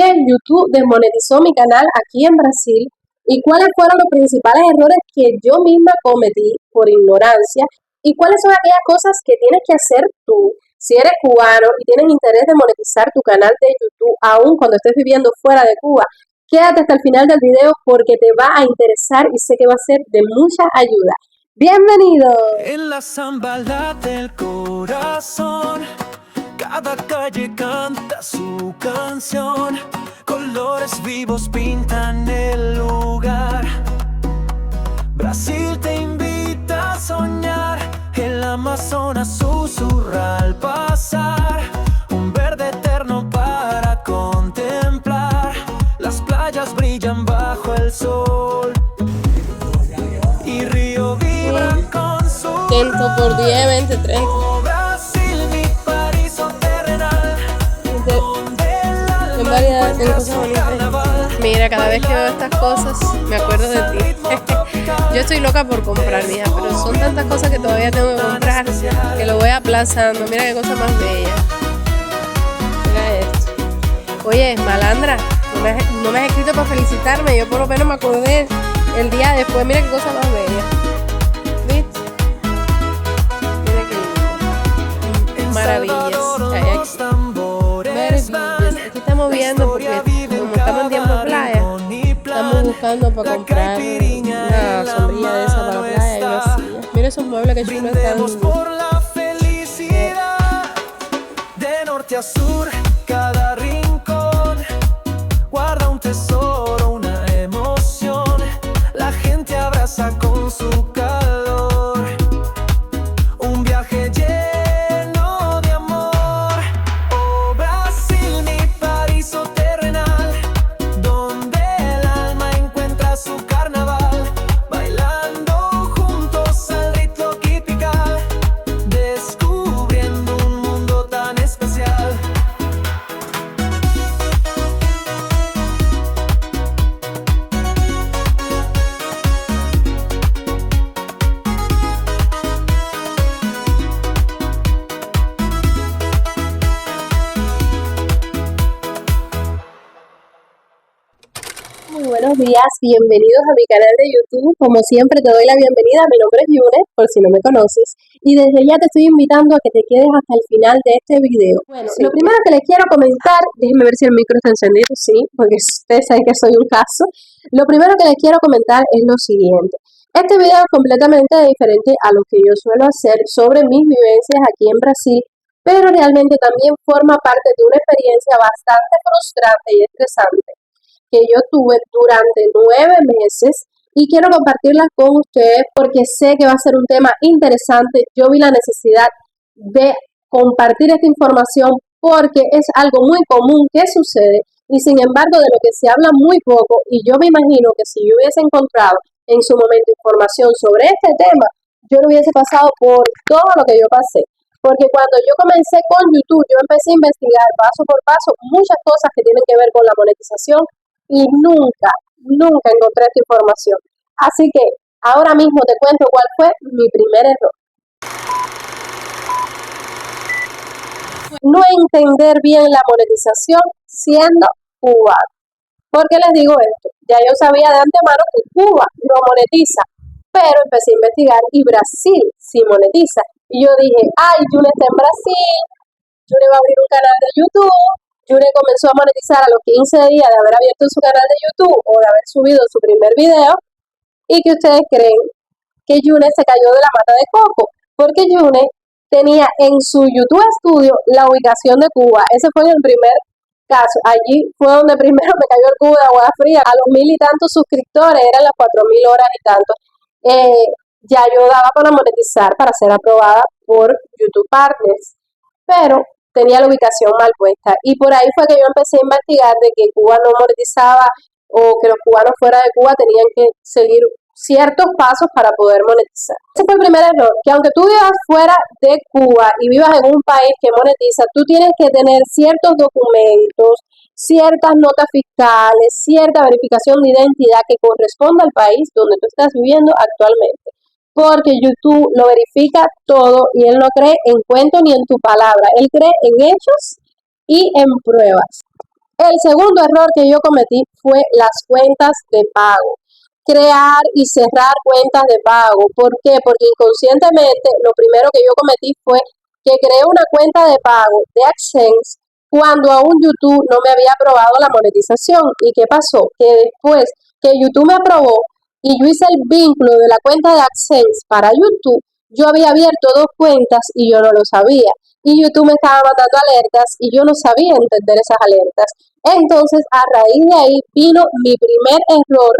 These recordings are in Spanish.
que YouTube desmonetizó mi canal aquí en Brasil y cuáles fueron los principales errores que yo misma cometí por ignorancia y cuáles son aquellas cosas que tienes que hacer tú si eres cubano y tienes interés de monetizar tu canal de YouTube aún cuando estés viviendo fuera de Cuba. Quédate hasta el final del video porque te va a interesar y sé que va a ser de mucha ayuda. ¡Bienvenido! En la zambala del corazón, cada calle canta su canción. Colores vivos pintan el lugar. Brasil te invita a soñar. El Amazonas susurra al pasar. Un verde eterno para contemplar. Las playas brillan bajo el sol. Y Río vibra con su 100 por 10, 20, 30. Brasil, mi paraíso terrenal. En variedad de cosas bonitas. Mira, cada vez que veo estas cosas me acuerdo de ti. Yo estoy loca por comprar, mija, pero son tantas cosas que todavía tengo que comprar que lo voy aplazando. Mira qué cosa más bella. Mira esto. Oye, malandra, no me has escrito para felicitarme. Yo por lo menos me acordé el día después. Mira qué cosa más bella. ¿Viste? Mira qué lindo. Maravillas. Maravillas. Aquí estamos viendo porque como estamos en tiempo de playa, estamos buscando para comprar una sombrilla de esa para la playa y una silla. Mira esos muebles que chulos están. Por la felicidad, de norte a sur, cada rincón guarda un tesoro, una emoción. La gente abraza con su calor. Un viaje lleno de amor. Oh Brasil, mi paraíso terrenal, donde el alma encuentra su carnaval, bailando juntos al ritmo tropical, descubriendo un mundo tan especial. Muy buenos días, bienvenidos a mi canal de YouTube. Como siempre te doy la bienvenida, mi nombre es Yune, por si no me conoces, y desde ya te estoy invitando a que te quedes hasta el final de este video. Bueno, lo primero que les quiero comentar, déjenme ver si el micro está encendido, sí, porque ustedes saben que soy un caso. Lo primero que les quiero comentar es lo siguiente. Este video es completamente diferente a lo que yo suelo hacer sobre mis vivencias aquí en Brasil, pero realmente también forma parte de una experiencia bastante frustrante y estresante que yo tuve durante 9 meses y quiero compartirlas con ustedes porque sé que va a ser un tema interesante. Yo vi la necesidad de compartir esta información porque es algo muy común que sucede y sin embargo de lo que se habla muy poco, y yo me imagino que si yo hubiese encontrado en su momento información sobre este tema, yo no hubiese pasado por todo lo que yo pasé. Porque cuando yo comencé con YouTube, yo empecé a investigar paso por paso muchas cosas que tienen que ver con la monetización y nunca encontré esta información. Así que ahora mismo te cuento cuál fue mi primer error. No entender bien la monetización siendo cubano. ¿Por qué les digo esto? Ya yo sabía de antemano que Cuba no monetiza, pero empecé a investigar y Brasil sí monetiza. Y yo dije, ay, Yune está en Brasil, Yune va a abrir un canal de YouTube. Yune comenzó a monetizar a los 15 días de haber abierto su canal de YouTube o de haber subido su primer video. ¿Y que ustedes creen? Que Yune se cayó de la mata de coco, porque Yune tenía en su YouTube Studio la ubicación de Cuba. Ese fue el primer caso. Allí fue donde primero me cayó el cubo de agua fría. A los 1000 y tantos suscriptores, eran las 4000 horas y tanto. Ya yo daba para monetizar, para ser aprobada por YouTube Partners, pero tenía la ubicación mal puesta y por ahí fue que yo empecé a investigar de que Cuba no monetizaba o que los cubanos fuera de Cuba tenían que seguir ciertos pasos para poder monetizar. Ese fue el primer error, que aunque tú vivas fuera de Cuba y vivas en un país que monetiza, tú tienes que tener ciertos documentos, ciertas notas fiscales, cierta verificación de identidad que corresponde al país donde tú estás viviendo actualmente. Porque YouTube lo verifica todo y él no cree en cuento ni en tu palabra, él cree en hechos y en pruebas. El segundo error que yo cometí fue las cuentas de pago. Crear y cerrar cuentas de pago. ¿Por qué? Porque inconscientemente lo primero que yo cometí fue que creé una cuenta de pago de AdSense cuando aún YouTube no me había aprobado la monetización. ¿Y qué pasó? Que después que YouTube me aprobó y yo hice el vínculo de la cuenta de AdSense para YouTube, yo había abierto dos cuentas y yo no lo sabía. Y YouTube me estaba mandando alertas y yo no sabía entender esas alertas. Entonces, a raíz de ahí vino mi primer error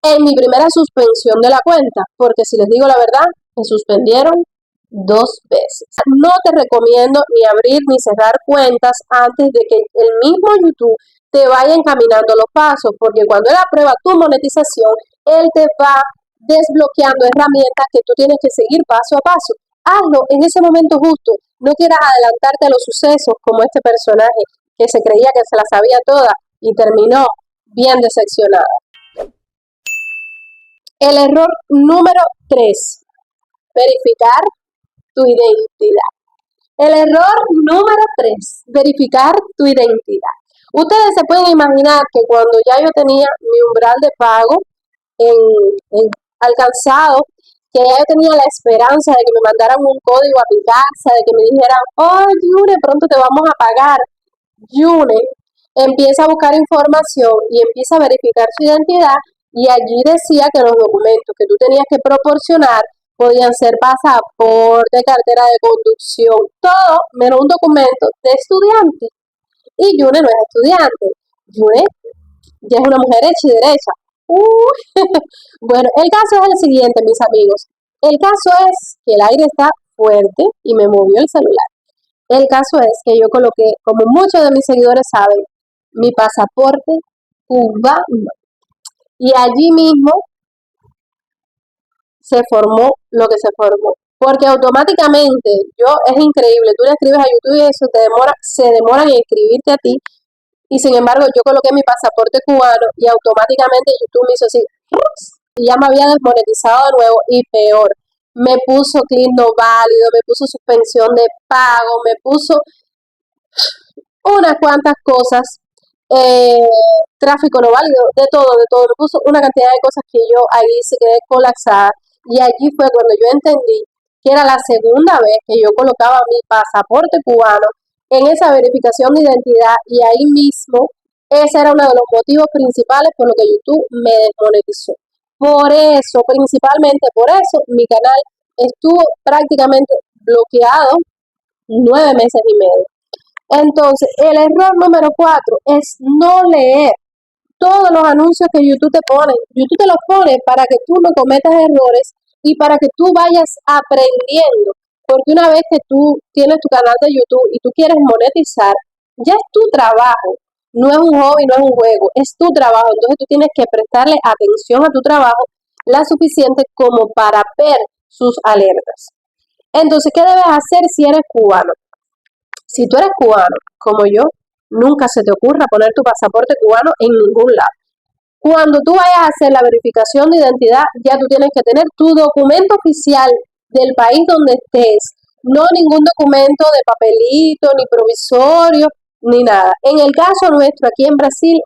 en mi primera suspensión de la cuenta, porque si les digo la verdad, me suspendieron 2 veces. No te recomiendo ni abrir ni cerrar cuentas antes de que el mismo YouTube te vaya encaminando los pasos, porque cuando él aprueba tu monetización, él te va desbloqueando herramientas que tú tienes que seguir paso a paso. Hazlo en ese momento justo. No quieras adelantarte a los sucesos como este personaje que se creía que se la sabía toda y terminó bien decepcionada. El error número 3, verificar tu identidad. El error número 3, verificar tu identidad. Ustedes se pueden imaginar que cuando ya yo tenía mi umbral de pago alcanzado, que ya yo tenía la esperanza de que me mandaran un código a mi casa, de que me dijeran, oh, Yune, pronto te vamos a pagar. Yune empieza a buscar información y empieza a verificar su identidad, y allí decía que los documentos que tú tenías que proporcionar podían ser pasaporte, cartera de conducción, todo menos un documento de estudiante. Y Yune no es estudiante. Yune ya es una mujer hecha y derecha. Bueno, el caso es el siguiente, mis amigos. El caso es que el aire está fuerte y me movió el celular. El caso es que yo coloqué, como muchos de mis seguidores saben, mi pasaporte cubano. Y allí mismo se formó lo que se formó. Porque automáticamente, es increíble, tú le escribes a YouTube y eso se demora en escribirte a ti. Y sin embargo, yo coloqué mi pasaporte cubano y automáticamente YouTube me hizo así, y ya me había desmonetizado de nuevo, y peor, me puso clic no válido, me puso suspensión de pago, me puso unas cuantas cosas, tráfico no válido, de todo, me puso una cantidad de cosas que yo ahí se quedé colapsada. Y allí fue cuando yo entendí que era la segunda vez que yo colocaba mi pasaporte cubano en esa verificación de identidad, y ahí mismo ese era uno de los motivos principales por lo que YouTube me desmonetizó. Por eso, principalmente por eso, mi canal estuvo prácticamente bloqueado 9 meses y medio. Entonces, el error número 4 es no leer todos los anuncios que YouTube te pone. YouTube te los pone para que tú no cometas errores y para que tú vayas aprendiendo. Porque una vez que tú tienes tu canal de YouTube y tú quieres monetizar, ya es tu trabajo. No es un hobby, no es un juego, es tu trabajo. Entonces tú tienes que prestarle atención a tu trabajo la suficiente como para ver sus alertas. Entonces, ¿qué debes hacer si eres cubano? Si tú eres cubano, como yo, nunca se te ocurra poner tu pasaporte cubano en ningún lado. Cuando tú vayas a hacer la verificación de identidad, ya tú tienes que tener tu documento oficial del país donde estés, no ningún documento de papelito, ni provisorio, ni nada. En el caso nuestro, aquí en Brasil,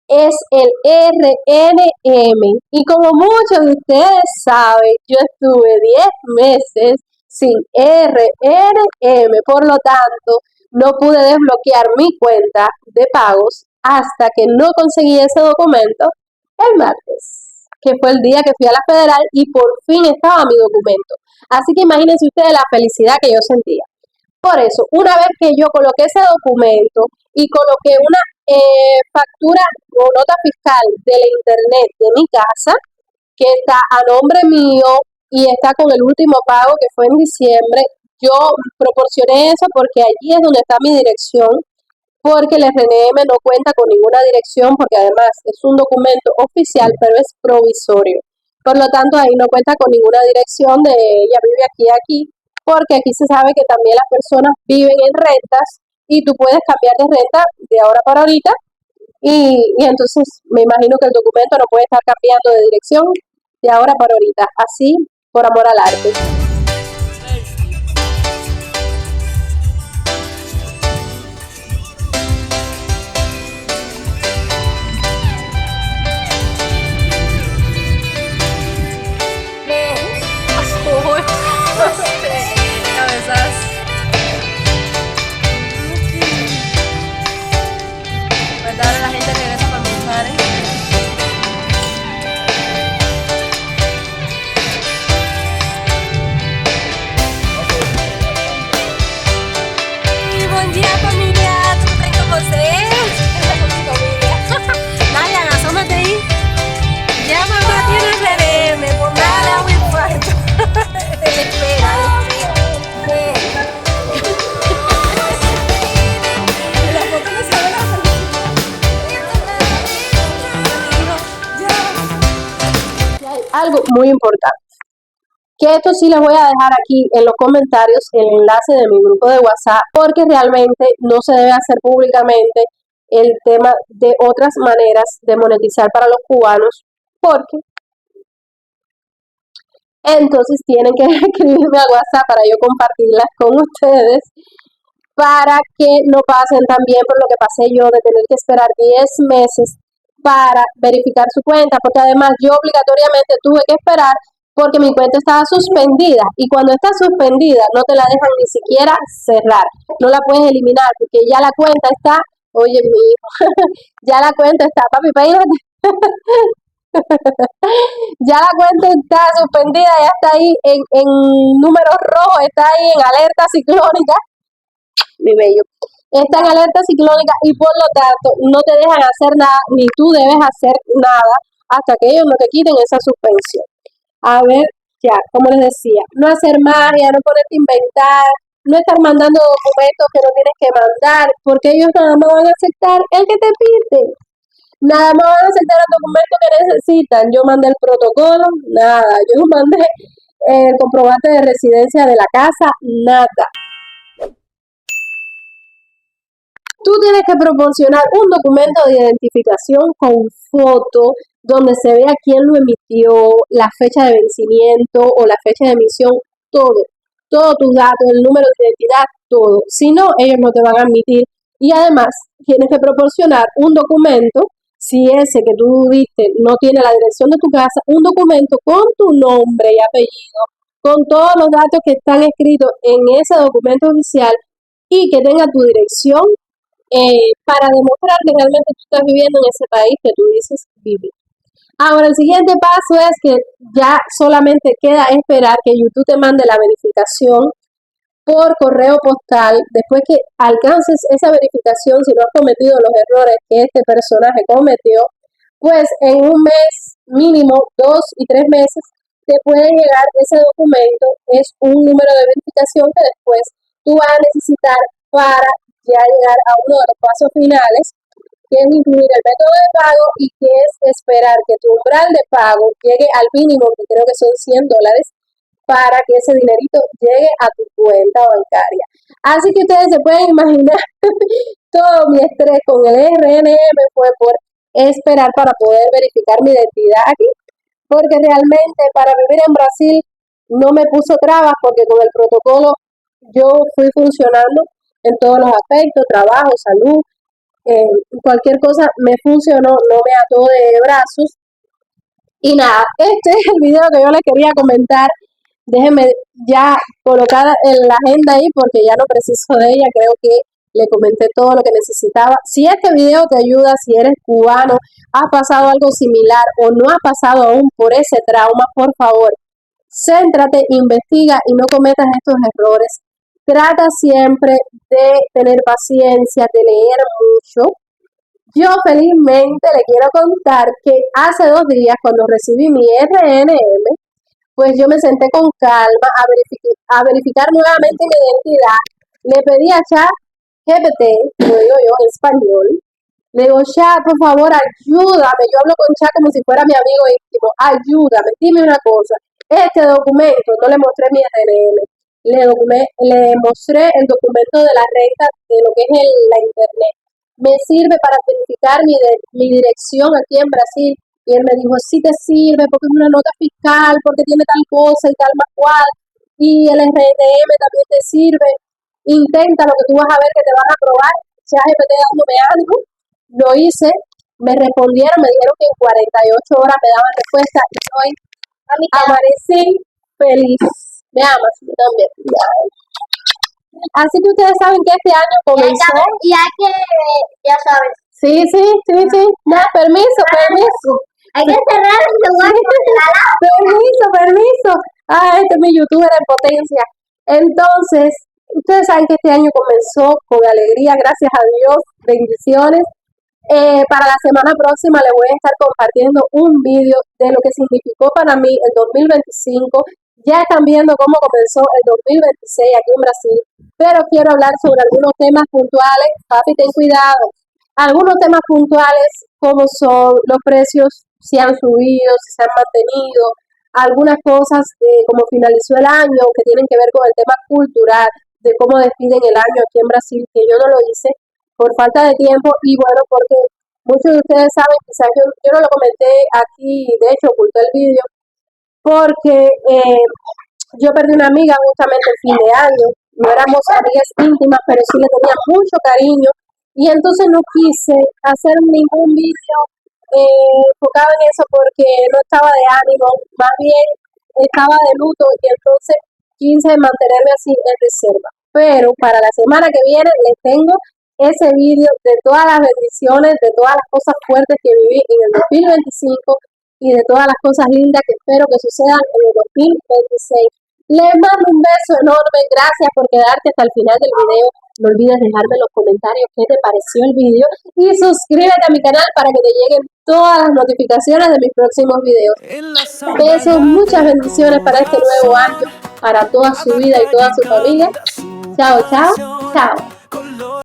es el RNM. Y como muchos de ustedes saben, yo estuve 10 meses sin RNM, por lo tanto, no pude desbloquear mi cuenta de pagos hasta que no conseguí ese documento el martes, que fue el día que fui a la federal y por fin estaba mi documento. Así que imagínense ustedes la felicidad que yo sentía. Por eso, una vez que yo coloqué ese documento y coloqué una factura o nota fiscal de la internet de mi casa, que está a nombre mío y está con el último pago que fue en diciembre, yo proporcioné eso porque allí es donde está mi dirección, porque el RNM no cuenta con ninguna dirección, porque además es un documento oficial, pero es provisorio. Por lo tanto, ahí no cuenta con ninguna dirección de ella vive aquí, porque aquí se sabe que también las personas viven en rentas y tú puedes cambiar de renta de ahora para ahorita, y entonces me imagino que el documento no puede estar cambiando de dirección de ahora para ahorita, así por amor al arte. algo muy importante, que esto sí les voy a dejar aquí en los comentarios el enlace de mi grupo de WhatsApp, porque realmente no se debe hacer públicamente el tema de otras maneras de monetizar para los cubanos, porque entonces tienen que escribirme a WhatsApp para yo compartirlas con ustedes, para que no pasen también por lo que pasé yo de tener que esperar 10 meses para verificar su cuenta, porque además yo obligatoriamente tuve que esperar porque mi cuenta estaba suspendida, y cuando está suspendida no te la dejan ni siquiera cerrar, no la puedes eliminar porque ya la cuenta está, oye mi hijo, ya la cuenta está, papi, peínate. Ya la cuenta está suspendida, ya está ahí en números rojos, está ahí en alerta ciclónica, mi bello. Está en alerta ciclónica y por lo tanto no te dejan hacer nada, ni tú debes hacer nada hasta que ellos no te quiten esa suspensión. A ver, ya, como les decía, no hacer magia, no ponerte a inventar, no estar mandando documentos que no tienes que mandar, porque ellos nada más van a aceptar el que te piden. Nada más van a aceptar el documento que necesitan. Yo mandé el protocolo, nada. Yo mandé el comprobante de residencia de la casa, nada. Tú tienes que proporcionar un documento de identificación con foto, donde se vea quién lo emitió, la fecha de vencimiento o la fecha de emisión, todo. Todos tus datos, el número de identidad, todo. Si no, ellos no te van a admitir. Y además, tienes que proporcionar un documento, si ese que tú diste no tiene la dirección de tu casa, un documento con tu nombre y apellido, con todos los datos que están escritos en ese documento oficial y que tenga tu dirección, para demostrar que realmente tú estás viviendo en ese país que tú dices vivir. Ahora, el siguiente paso es que ya solamente queda esperar que YouTube te mande la verificación por correo postal. Después que alcances esa verificación, si no has cometido los errores que este personaje cometió, pues en un mes, mínimo 2 y 3 meses, te puede llegar ese documento. Es un número de verificación que después tú vas a necesitar para ya llegar a uno de los pasos finales, que es incluir el método de pago y que es esperar que tu umbral de pago llegue al mínimo, que creo que son $100, para que ese dinerito llegue a tu cuenta bancaria. Así que ustedes se pueden imaginar todo mi estrés con el RNM fue por esperar para poder verificar mi identidad aquí, porque realmente para vivir en Brasil no me puso trabas, porque con el protocolo yo fui funcionando en todos los aspectos, trabajo, salud, cualquier cosa me funcionó, no me ató de brazos. Y nada, este es el video que yo les quería comentar. Déjenme ya colocada en la agenda ahí porque ya no preciso de ella, creo que le comenté todo lo que necesitaba. Si este video te ayuda, si eres cubano, has pasado algo similar o no has pasado aún por ese trauma, por favor, céntrate, investiga y no cometas estos errores. Trata siempre de tener paciencia, de leer mucho. Yo felizmente le quiero contar que hace 2 días, cuando recibí mi RNM, pues yo me senté con calma a verificar nuevamente mi identidad. Le pedí a ChatGPT, lo digo yo en español, le digo, Chat, por favor, ayúdame. Yo hablo con Chat como si fuera mi amigo íntimo. Ayúdame, dime una cosa. Este documento, no le mostré mi RNM, le mostré el documento de la renta de lo que es la internet. Me sirve para verificar mi dirección aquí en Brasil. Y él me dijo, sí te sirve porque es una nota fiscal, porque tiene tal cosa y tal más cual. Y el RNM también te sirve. Intenta lo que tú vas a ver que te van a aprobar. ChatGPT dándome algo. Lo hice, me respondieron, me dijeron que en 48 horas me daban respuesta y hoy amanecí feliz. Me amas, yo también. Así que ustedes saben que este año comenzó. Ya sabes. Sí. No, permiso. Hay que cerrar el lugar Permiso. Este es mi youtuber en potencia. Entonces, ustedes saben que este año comenzó con alegría, gracias a Dios, bendiciones. Para la semana próxima les voy a estar compartiendo un vídeo de lo que significó para mí el 2025. Ya están viendo cómo comenzó el 2026 aquí en Brasil, pero quiero hablar sobre algunos temas puntuales. Papi, ten cuidado. Algunos temas puntuales como son los precios, si han subido, si se han mantenido, algunas cosas de cómo finalizó el año, que tienen que ver con el tema cultural, de cómo despiden el año aquí en Brasil, que yo no lo hice por falta de tiempo y bueno, porque muchos de ustedes saben, quizás yo no lo comenté aquí, de hecho oculté el vídeo, porque yo perdí una amiga justamente el fin de año, no éramos amigas íntimas, pero sí le tenía mucho cariño y entonces no quise hacer ningún vídeo enfocado en eso porque no estaba de ánimo, más bien estaba de luto y entonces quise mantenerme así en reserva. Pero para la semana que viene les tengo ese vídeo de todas las bendiciones, de todas las cosas fuertes que viví en el 2025 y de todas las cosas lindas que espero que sucedan en el 2026. Les mando un beso enorme, gracias por quedarte hasta el final del video. No olvides dejarme en los comentarios qué te pareció el video y suscríbete a mi canal para que te lleguen todas las notificaciones de mis próximos videos. Besos, muchas bendiciones para este nuevo año, para toda su vida y toda su familia. Chao, chao, chao.